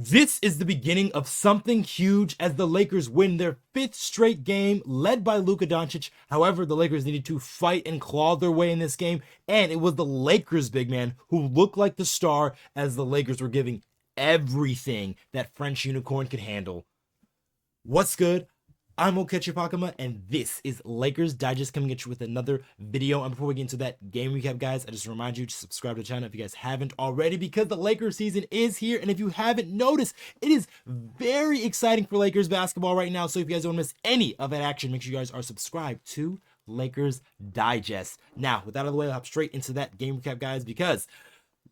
This is the beginning of something huge as the Lakers win their 5th straight game led by Luka Doncic. However, the Lakers needed to fight and claw their way in this game, and it was the Lakers big man who looked like the star as the Lakers were giving everything that French unicorn could handle. What's good? I'm Okechi Apakama, and this is Lakers Digest coming at you with another video. And before we get into that game recap, guys, I just remind you to subscribe to the channel if you guys haven't already, because the Lakers season is here. And if you haven't noticed, it is very exciting for Lakers basketball right now. So if you guys don't miss any of that action, make sure you guys are subscribed to Lakers Digest. Now, with that out of the way, I'll hop straight into that game recap, guys, because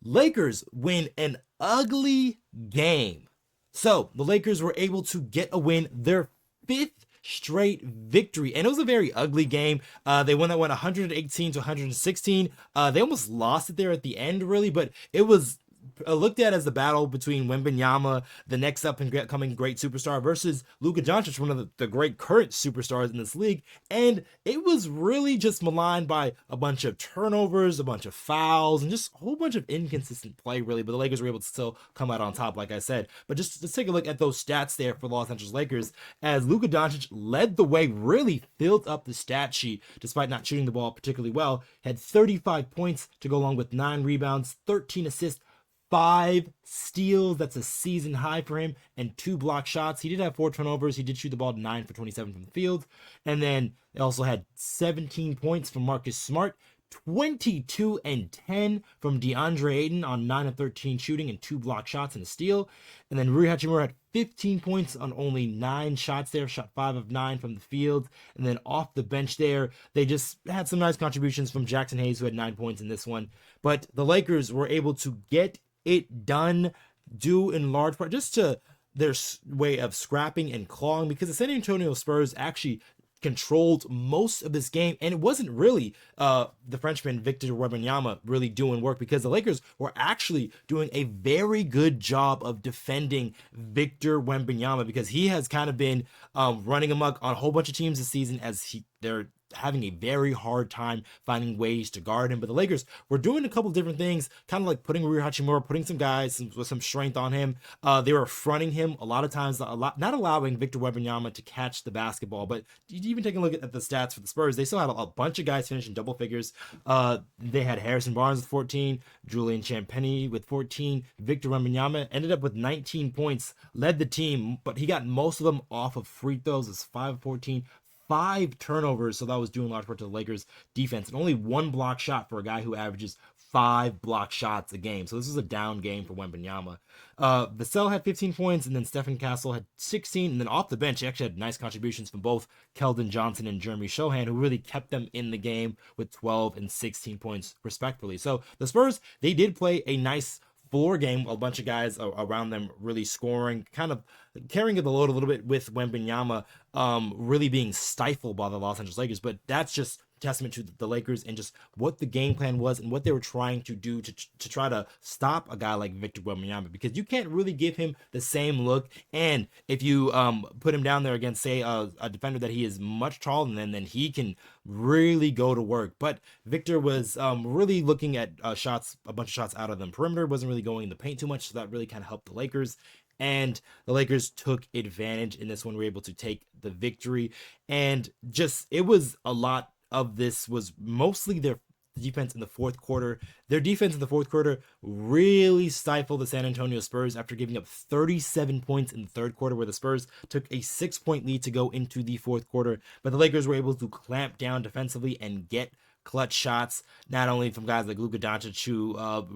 Lakers win an ugly game. So the Lakers were able to get a win, their 5th straight victory, and it was a very ugly game. They won 118 to 116. They almost lost it there at the end, really, but it was looked at as the battle between Wembanyama, the next up and coming great superstar, versus Luka Doncic, one of the great current superstars in this league. And it was really just maligned by a bunch of turnovers, a bunch of fouls, and just a whole bunch of inconsistent play, really. But the Lakers were able to still come out on top, like I said. But just let's take a look at those stats there for the Los Angeles Lakers, as Luka Doncic led the way, really filled up the stat sheet despite not shooting the ball particularly well. Had 35 points to go along with 9 rebounds, 13 assists, 5 steals. That's a season high for him, and 2 block shots. He did have 4 turnovers. He did shoot the ball 9 for 27 from the field. And then they also had 17 points from Marcus Smart, 22 and 10 from Deandre Ayton on 9 of 13 shooting and 2 block shots and a steal. And then Hachimura had 15 points on only 9 shots there, shot 5 of 9 from the field. And then off the bench there, they just had some nice contributions from Jackson Hayes, who had 9 points in this one. But the Lakers were able to get it done, due in large part just to their way of scrapping and clawing, because the San Antonio Spurs actually controlled most of this game, and it wasn't really the Frenchman Victor Wembanyama really doing work, because the Lakers were actually doing a very good job of defending Victor Wembanyama, because he has kind of been running amok on a whole bunch of teams this season, as they're having a very hard time finding ways to guard him. But the Lakers were doing a couple different things, kind of like putting Hachimura, putting some guys with some strength on him. They were fronting him a lot of times, not allowing Victor Wembanyama to catch the basketball. But even taking a look at the stats for the Spurs, they still had a bunch of guys finishing double figures. They had Harrison Barnes with 14, Julian Champagnie with 14, Victor Wembanyama ended up with 19 points, led the team, but he got most of them off of free throws. It's 5 of 14, 5 turnovers, so that was due in large part to the Lakers defense, and only 1 block shot for a guy who averages 5 block shots a game. So this is a down game for Wembanyama. Vassell had 15 points, and then Stephen Castle had 16, and then off the bench, he actually had nice contributions from both Keldon Johnson and Jeremy Shohan, who really kept them in the game with 12 and 16 points respectively. So the Spurs, they did play a nice floor game, a bunch of guys around them really scoring, kind of carrying the load a little bit, with Wembanyama really being stifled by the Los Angeles Lakers. But that's just testament to the Lakers and just what the game plan was and what they were trying to do to try to stop a guy like Victor Wembanyama, because you can't really give him the same look. And if you put him down there against, say, a defender that he is much taller than, then he can really go to work. But Victor was really looking at a bunch of shots out of the perimeter, wasn't really going in the paint too much, so that really kind of helped the Lakers. And the Lakers took advantage in this one, were able to take the victory. And just, it was a lot of this was mostly their defense in the fourth quarter. Their defense in the fourth quarter really stifled the San Antonio Spurs after giving up 37 points in the third quarter, where the Spurs took a 6-point lead to go into the fourth quarter. But the Lakers were able to clamp down defensively and get clutch shots, not only from guys like Luka Doncic, who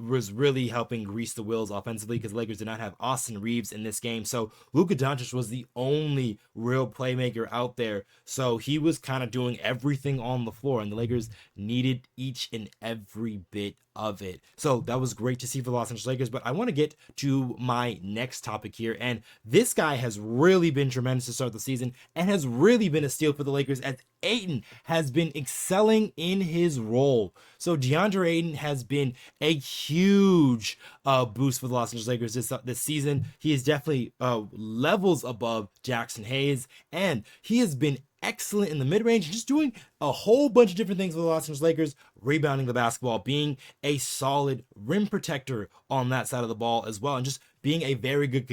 was really helping grease the wheels offensively, because the Lakers did not have Austin Reaves in this game. So Luka Doncic was the only real playmaker out there. So he was kind of doing everything on the floor, and the Lakers needed each and every bit of it. So that was great to see for the Los Angeles Lakers. But I want to get to my next topic here, and this guy has really been tremendous to start the season and has really been a steal for the Lakers, as Ayton has been excelling in his role. So DeAndre Ayton has been a huge boost for the Los Angeles Lakers this season. He is definitely levels above Jackson Hayes, and he has been excellent in the mid-range, just doing a whole bunch of different things with the Los Angeles Lakers, rebounding the basketball, being a solid rim protector on that side of the ball as well, and just being a very good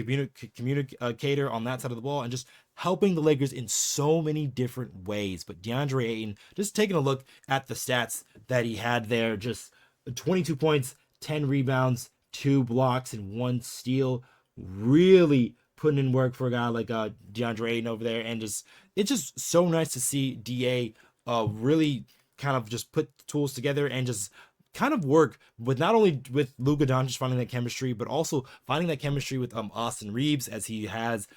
communicator on that side of the ball, and just helping the Lakers in so many different ways. But Deandre Ayton, just taking a look at the stats that he had there, just 22 points, 10 rebounds, 2 blocks, and 1 steal. Really putting in work for a guy like Deandre Ayton over there. And just it's just so nice to see DA really kind of just put the tools together and just kind of work with not only with Luka Doncic finding that chemistry, but also finding that chemistry with Austin Reaves, as he has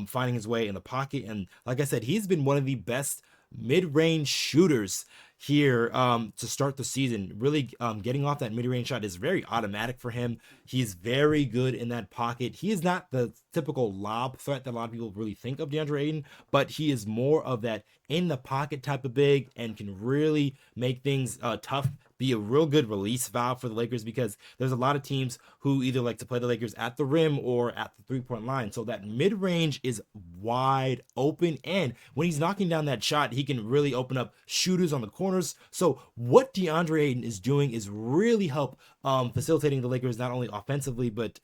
finding his way in the pocket. And like I said, he's been one of the best mid-range shooters here to start the season. Really getting off that mid-range shot is very automatic for him. He's very good in that pocket. He is not the typical lob threat that a lot of people really think of Deandre Ayton, but he is more of that in the pocket type of big and can really make things tough, be a real good release valve for the Lakers, because there's a lot of teams who either like to play the Lakers at the rim or at the three-point line. So that mid-range is wide open, and when he's knocking down that shot, he can really open up shooters on the corners. So what Deandre Ayton is doing is really help facilitating the Lakers, not only offensively but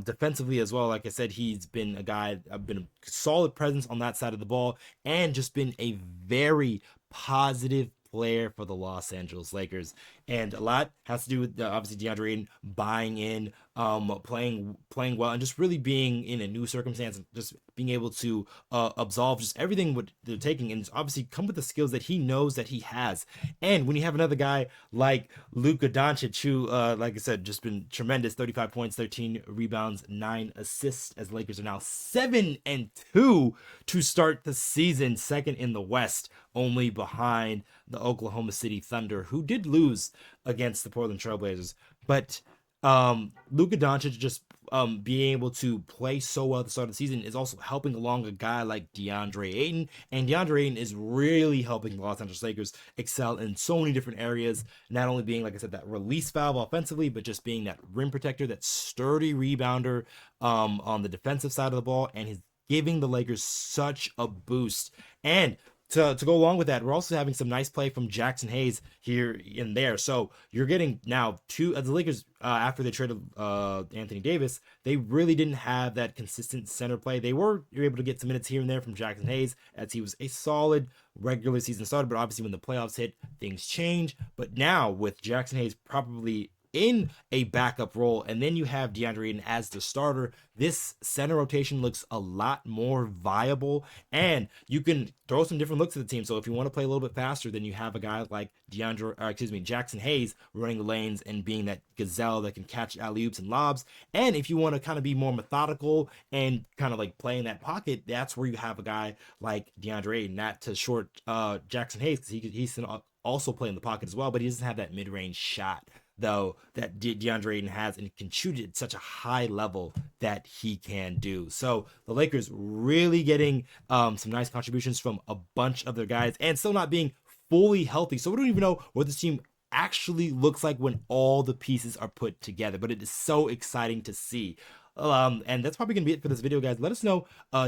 defensively as well. Like I said, he's been a guy, been a solid presence on that side of the ball, and just been a very positive player for the Los Angeles Lakers. And a lot has to do with obviously DeAndre Ayton buying in, playing well, and just really being in a new circumstance, and just being able to absolve just everything what they're taking, and obviously come with the skills that he knows that he has. And when you have another guy like Luka Doncic, who like I said, just been tremendous, 35 points, 13 rebounds, 9 assists, as the Lakers are now 7-2 to start the season, second in the West, only behind the Oklahoma City Thunder, who did lose against the Portland Trailblazers. But Luka Doncic just being able to play so well at the start of the season is also helping along a guy like DeAndre Ayton. And DeAndre Ayton is really helping the Los Angeles Lakers excel in so many different areas, not only being, like I said, that release valve offensively, but just being that rim protector, that sturdy rebounder on the defensive side of the ball. And he's giving the Lakers such a boost. And to go along with that, we're also having some nice play from Jackson Hayes here and there. So you're getting now two of the Lakers, after they traded Anthony Davis, they really didn't have that consistent center play. You're able to get some minutes here and there from Jackson Hayes, as he was a solid regular season starter, but obviously when the playoffs hit, things change. But now with Jackson Hayes probably in a backup role, and then you have DeAndre Ayton as the starter, this center rotation looks a lot more viable, and you can throw some different looks at the team. So if you want to play a little bit faster, then you have a guy like Jackson Hayes running the lanes and being that gazelle that can catch alley-oops and lobs. And if you want to kind of be more methodical and kind of like play in that pocket, that's where you have a guy like DeAndre Ayton, not to short Jackson Hayes, because he's also play in the pocket as well, but he doesn't have that mid-range shot, though, that DeAndre Ayton has, and can shoot at such a high level that he can do. So the Lakers really getting some nice contributions from a bunch of their guys, and still not being fully healthy. So we don't even know what this team actually looks like when all the pieces are put together, but it is so exciting to see. And that's probably gonna be it for this video, guys. Let us know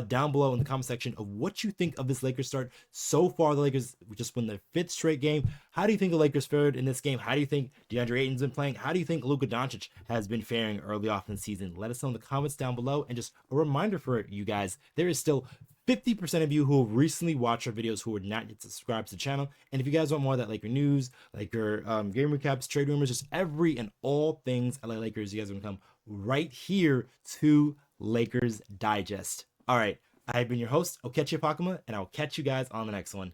down below in the comment section of what you think of this Lakers start so far. The Lakers just won their 5th straight game. How do you think the Lakers fared in this game? How do you think DeAndre Ayton's been playing? How do you think Luka Doncic has been faring early off in the season? Let us know in the comments down below. And just a reminder for you guys, there is still 50% of you who have recently watched our videos who are not yet subscribed to the channel. And if you guys want more of that Laker news, Laker game recaps, trade rumors, just every and all things LA Lakers, you guys are gonna come right here to Lakers Digest. All right, I've been your host, Okechi Apakama, and I'll catch you guys on the next one.